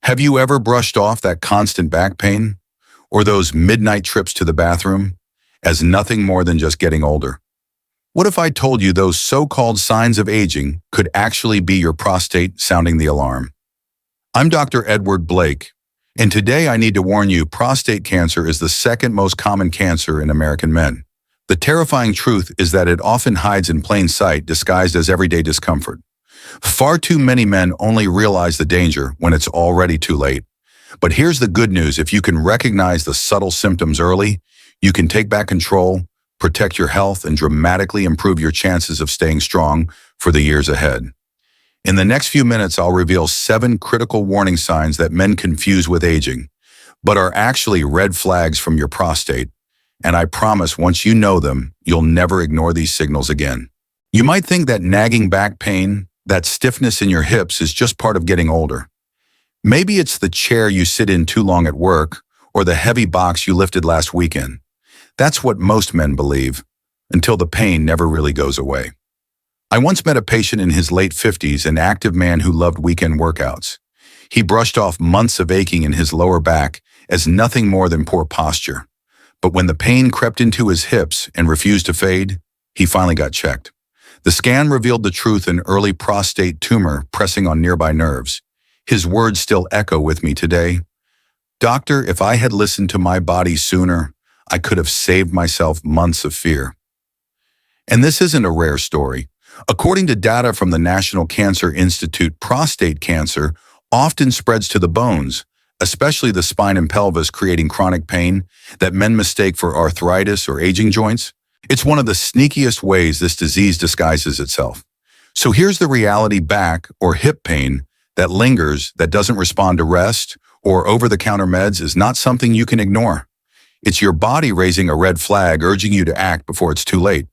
Have you ever brushed off that constant back pain or those midnight trips to the bathroom as nothing more than just getting older? What if I told you those so-called signs of aging could actually be your prostate sounding the alarm? I'm Dr. Edward Blake, and today I need to warn you, prostate cancer is the second most common cancer in American men. The terrifying truth is that it often hides in plain sight, disguised as everyday discomfort. Far too many men only realize the danger when it's already too late. But here's the good news: if you can recognize the subtle symptoms early, you can take back control, protect your health, and dramatically improve your chances of staying strong for the years ahead. In the next few minutes, I'll reveal 7 critical warning signs that men confuse with aging, but are actually red flags from your prostate. And I promise, once you know them, you'll never ignore these signals again. You might think that nagging back pain, that stiffness in your hips, is just part of getting older. Maybe it's the chair you sit in too long at work, or the heavy box you lifted last weekend. That's what most men believe, until the pain never really goes away. I once met a patient in his late 50s, an active man who loved weekend workouts. He brushed off months of aching in his lower back as nothing more than poor posture. But when the pain crept into his hips and refused to fade, he finally got checked. The scan revealed the truth: an early prostate tumor pressing on nearby nerves. His words still echo with me today. "Doctor, if I had listened to my body sooner, I could have saved myself months of fear." And this isn't a rare story. According to data from the National Cancer Institute, prostate cancer often spreads to the bones, especially the spine and pelvis, creating chronic pain that men mistake for arthritis or aging joints. It's one of the sneakiest ways this disease disguises itself. So here's the reality: back or hip pain that lingers, that doesn't respond to rest or over-the-counter meds, is not something you can ignore. It's your body raising a red flag, urging you to act before it's too late.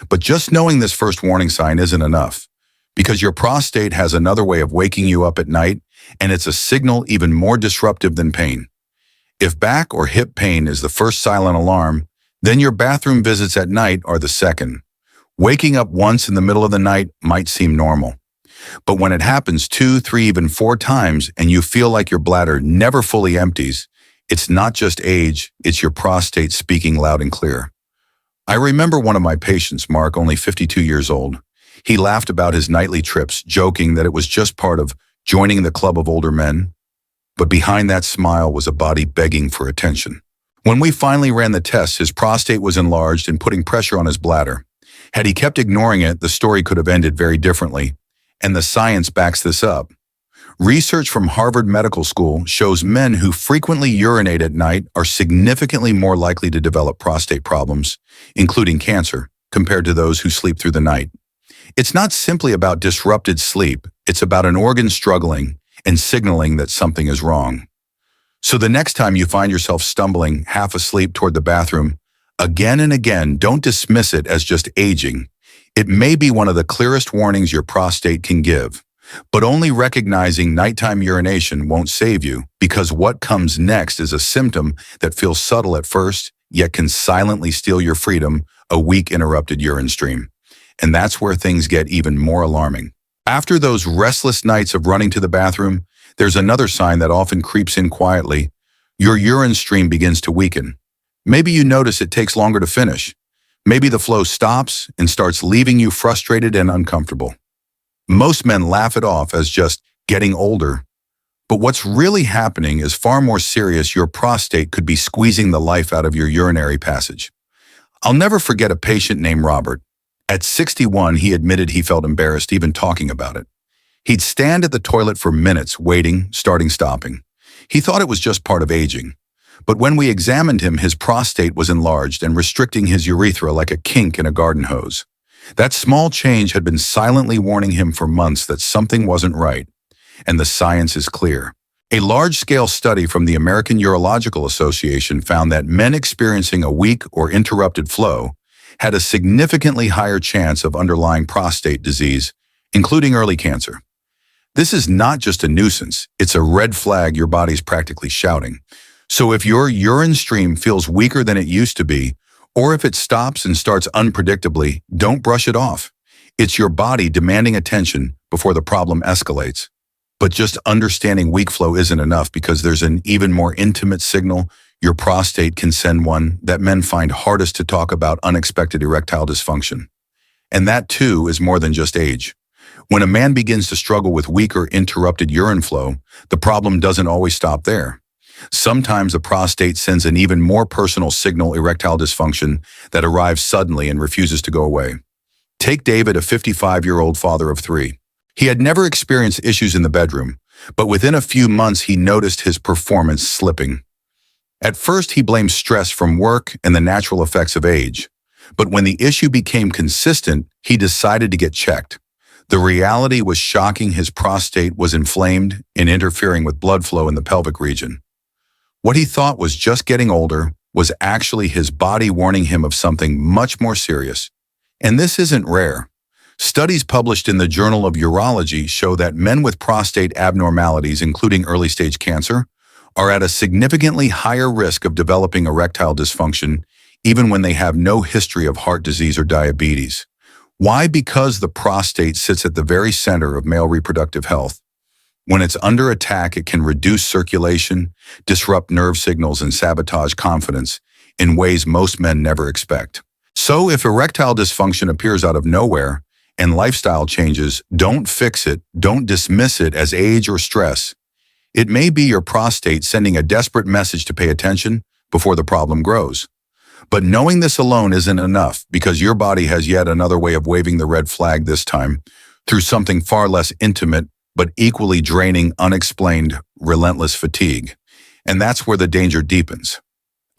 But just knowing this first warning sign isn't enough, because your prostate has another way of waking you up at night, and it's a signal even more disruptive than pain. If back or hip pain is the first silent alarm, then your bathroom visits at night are the second. Waking up once in the middle of the night might seem normal, but when it happens 2, 3, even 4 times, and you feel like your bladder never fully empties, it's not just age, it's your prostate speaking loud and clear. I remember one of my patients, Mark, only 52 years old. He laughed about his nightly trips, joking that it was just part of joining the club of older men. But behind that smile was a body begging for attention. When we finally ran the tests, his prostate was enlarged and putting pressure on his bladder. Had he kept ignoring it, the story could have ended very differently, and the science backs this up. Research from Harvard Medical School shows men who frequently urinate at night are significantly more likely to develop prostate problems, including cancer, compared to those who sleep through the night. It's not simply about disrupted sleep, it's about an organ struggling and signaling that something is wrong. So the next time you find yourself stumbling half asleep toward the bathroom, again and again, don't dismiss it as just aging. It may be one of the clearest warnings your prostate can give. But only recognizing nighttime urination won't save you, because what comes next is a symptom that feels subtle at first, yet can silently steal your freedom: a weak, interrupted urine stream. And that's where things get even more alarming. After those restless nights of running to the bathroom, there's another sign that often creeps in quietly. Your urine stream begins to weaken. Maybe you notice it takes longer to finish. Maybe the flow stops and starts leaving you frustrated and uncomfortable. Most men laugh it off as just getting older. But what's really happening is far more serious. Your prostate could be squeezing the life out of your urinary passage. I'll never forget a patient named Robert. At 61, he admitted he felt embarrassed even talking about it. He'd stand at the toilet for minutes, waiting, starting, stopping. He thought it was just part of aging. But when we examined him, his prostate was enlarged and restricting his urethra like a kink in a garden hose. That small change had been silently warning him for months that something wasn't right, and the science is clear. A large-scale study from the American Urological Association found that men experiencing a weak or interrupted flow had a significantly higher chance of underlying prostate disease, including early cancer. This is not just a nuisance, it's a red flag your body's practically shouting. So if your urine stream feels weaker than it used to be, or if it stops and starts unpredictably, don't brush it off. It's your body demanding attention before the problem escalates. But just understanding weak flow isn't enough because there's an even more intimate signal your prostate can send, one that men find hardest to talk about: unexpected erectile dysfunction. And that too is more than just age. When a man begins to struggle with weak or interrupted urine flow, the problem doesn't always stop there. Sometimes the prostate sends an even more personal signal: erectile dysfunction, that arrives suddenly and refuses to go away. Take David, a 55-year-old father of three. He had never experienced issues in the bedroom, but within a few months he noticed his performance slipping. At first he blamed stress from work and the natural effects of age, but when the issue became consistent, he decided to get checked. The reality was shocking: his prostate was inflamed and interfering with blood flow in the pelvic region. What he thought was just getting older was actually his body warning him of something much more serious. And this isn't rare. Studies published in the Journal of Urology show that men with prostate abnormalities, including early-stage cancer, are at a significantly higher risk of developing erectile dysfunction, even when they have no history of heart disease or diabetes. Why? Because the prostate sits at the very center of male reproductive health. When it's under attack, it can reduce circulation, disrupt nerve signals, and sabotage confidence in ways most men never expect. So if erectile dysfunction appears out of nowhere and lifestyle changes don't fix it, don't dismiss it as age or stress. It may be your prostate sending a desperate message to pay attention before the problem grows. But knowing this alone isn't enough, because your body has yet another way of waving the red flag, this time through something far less intimate but equally draining: unexplained, relentless fatigue. And that's where the danger deepens.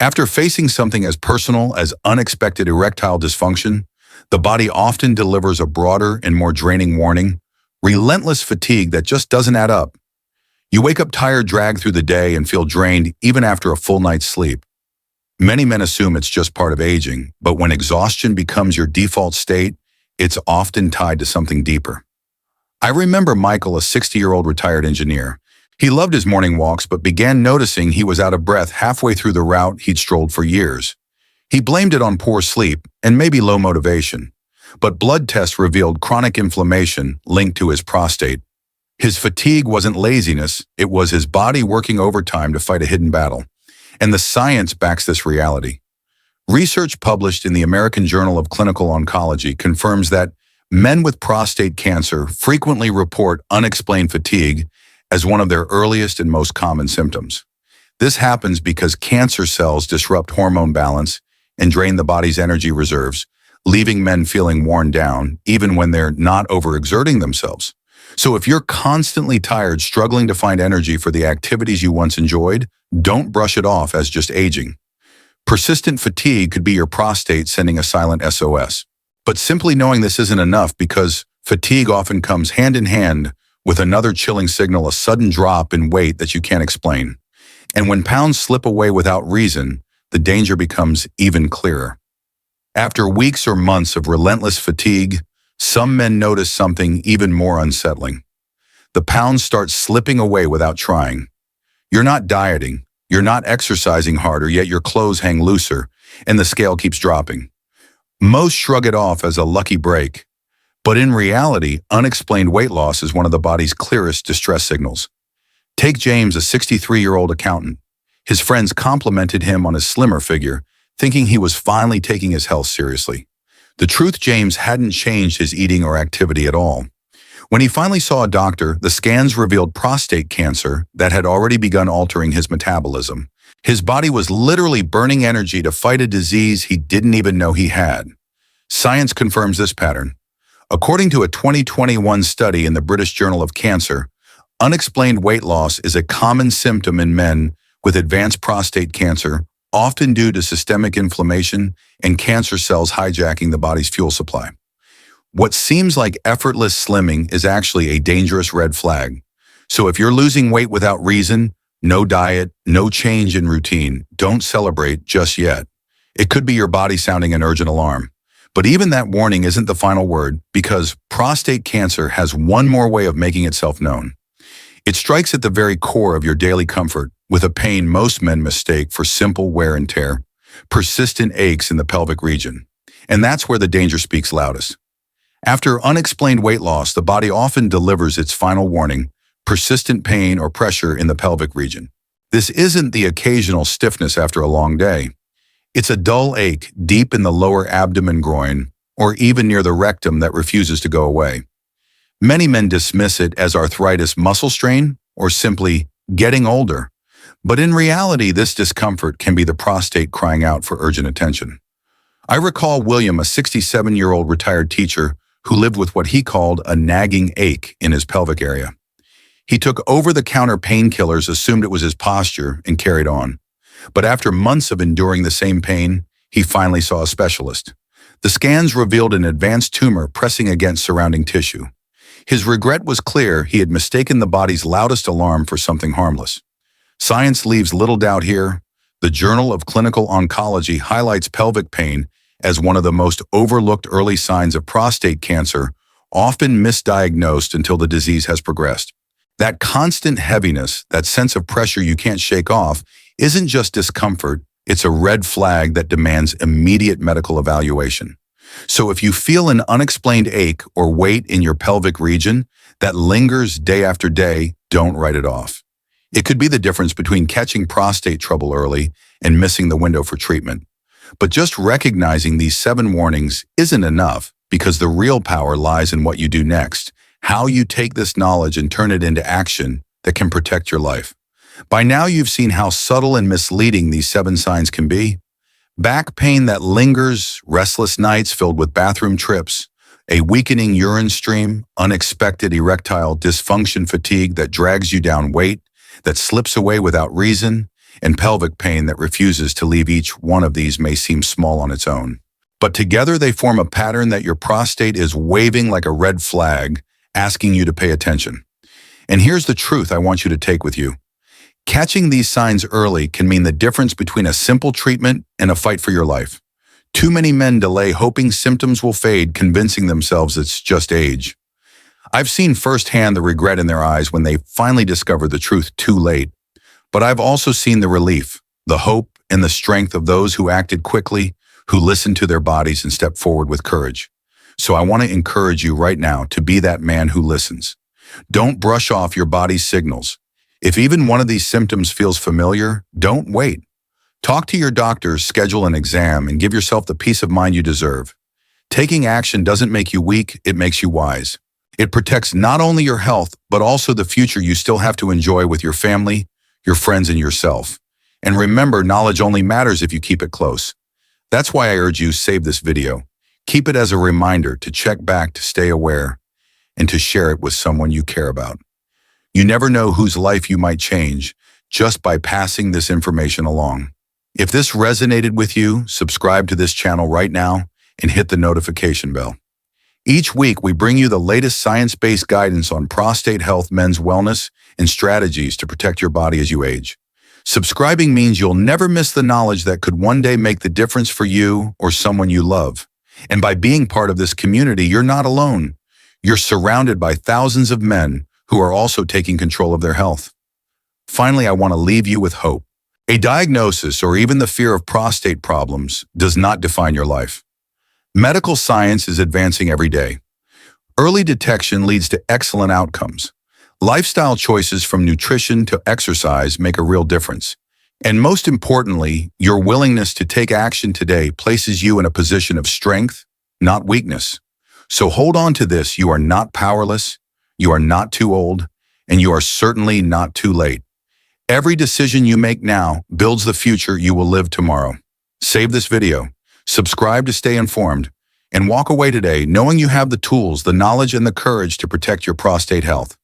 After facing something as personal as unexpected erectile dysfunction, the body often delivers a broader and more draining warning: relentless fatigue that just doesn't add up. You wake up tired, dragged through the day, and feel drained even after a full night's sleep. Many men assume it's just part of aging, but when exhaustion becomes your default state, it's often tied to something deeper. I remember Michael, a 60-year-old retired engineer. He loved his morning walks, but began noticing he was out of breath halfway through the route he'd strolled for years. He blamed it on poor sleep and maybe low motivation, but blood tests revealed chronic inflammation linked to his prostate. His fatigue wasn't laziness, it was his body working overtime to fight a hidden battle. And the science backs this reality. Research published in the American Journal of Clinical Oncology confirms that men with prostate cancer frequently report unexplained fatigue as one of their earliest and most common symptoms. This happens because cancer cells disrupt hormone balance and drain the body's energy reserves, leaving men feeling worn down even when they're not overexerting themselves. So if you're constantly tired, struggling to find energy for the activities you once enjoyed, don't brush it off as just aging. Persistent fatigue could be your prostate sending a silent SOS. But simply knowing this isn't enough, because fatigue often comes hand in hand with another chilling signal: a sudden drop in weight that you can't explain. And when pounds slip away without reason, the danger becomes even clearer. After weeks or months of relentless fatigue, some men notice something even more unsettling. The pounds start slipping away without trying. You're not dieting, you're not exercising harder, yet your clothes hang looser and the scale keeps dropping. Most shrug it off as a lucky break, but in reality, unexplained weight loss is one of the body's clearest distress signals. Take James, a 63-year-old accountant. His friends complimented him on his slimmer figure, thinking he was finally taking his health seriously. The truth: James hadn't changed his eating or activity at all. When he finally saw a doctor, the scans revealed prostate cancer that had already begun altering his metabolism. His body was literally burning energy to fight a disease he didn't even know he had. Science confirms this pattern. According to a 2021 study in the British Journal of Cancer, unexplained weight loss is a common symptom in men with advanced prostate cancer, often due to systemic inflammation and cancer cells hijacking the body's fuel supply. What seems like effortless slimming is actually a dangerous red flag. So if you're losing weight without reason, no diet, no change in routine, don't celebrate just yet. It could be your body sounding an urgent alarm. But even that warning isn't the final word, because prostate cancer has one more way of making itself known. It strikes at the very core of your daily comfort, with a pain most men mistake for simple wear and tear, persistent aches in the pelvic region. And that's where the danger speaks loudest. After unexplained weight loss, the body often delivers its final warning: persistent pain or pressure in the pelvic region. This isn't the occasional stiffness after a long day. It's a dull ache deep in the lower abdomen, groin, or even near the rectum that refuses to go away. Many men dismiss it as arthritis, muscle strain, or simply getting older. But in reality, this discomfort can be the prostate crying out for urgent attention. I recall William, a 67-year-old retired teacher who lived with what he called a nagging ache in his pelvic area. He took over-the-counter painkillers, assumed it was his posture, and carried on. But after months of enduring the same pain, he finally saw a specialist. The scans revealed an advanced tumor pressing against surrounding tissue. His regret was clear. He had mistaken the body's loudest alarm for something harmless. Science leaves little doubt here. The Journal of Clinical Oncology highlights pelvic pain as one of the most overlooked early signs of prostate cancer, often misdiagnosed until the disease has progressed. That constant heaviness, that sense of pressure you can't shake off, isn't just discomfort, it's a red flag that demands immediate medical evaluation. So if you feel an unexplained ache or weight in your pelvic region that lingers day after day, don't write it off. It could be the difference between catching prostate trouble early and missing the window for treatment. But just recognizing these 7 warnings isn't enough, because the real power lies in what you do next, how you take this knowledge and turn it into action that can protect your life. By now, you've seen how subtle and misleading these 7 signs can be. Back pain that lingers, restless nights filled with bathroom trips, a weakening urine stream, unexpected erectile dysfunction, fatigue that drags you down, weight that slips away without reason, and pelvic pain that refuses to leave. Each one of these may seem small on its own, but together they form a pattern that your prostate is waving like a red flag, asking you to pay attention. And here's the truth I want you to take with you. Catching these signs early can mean the difference between a simple treatment and a fight for your life. Too many men delay, hoping symptoms will fade, convincing themselves it's just age. I've seen firsthand the regret in their eyes when they finally discover the truth too late. But I've also seen the relief, the hope, and the strength of those who acted quickly, who listened to their bodies and stepped forward with courage. So I want to encourage you right now to be that man who listens. Don't brush off your body's signals. If even one of these symptoms feels familiar, don't wait. Talk to your doctor, schedule an exam, and give yourself the peace of mind you deserve. Taking action doesn't make you weak, it makes you wise. It protects not only your health, but also the future you still have to enjoy with your family, your friends, and yourself. And remember, knowledge only matters if you keep it close. That's why I urge you, save this video. Keep it as a reminder to check back, to stay aware, and to share it with someone you care about. You never know whose life you might change just by passing this information along. If this resonated with you, subscribe to this channel right now and hit the notification bell. Each week, we bring you the latest science-based guidance on prostate health, men's wellness, and strategies to protect your body as you age. Subscribing means you'll never miss the knowledge that could one day make the difference for you or someone you love. And by being part of this community, you're not alone. You're surrounded by thousands of men who are also taking control of their health. Finally, I want to leave you with hope. A diagnosis or even the fear of prostate problems does not define your life. Medical science is advancing every day. Early detection leads to excellent outcomes. Lifestyle choices from nutrition to exercise make a real difference. And most importantly, your willingness to take action today places you in a position of strength, not weakness. So hold on to this. You are not powerless, you are not too old, and you are certainly not too late. Every decision you make now builds the future you will live tomorrow. Save this video, subscribe to stay informed, and walk away today knowing you have the tools, the knowledge, and the courage to protect your prostate health.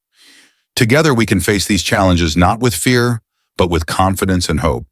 Together we can face these challenges not with fear, but with confidence and hope.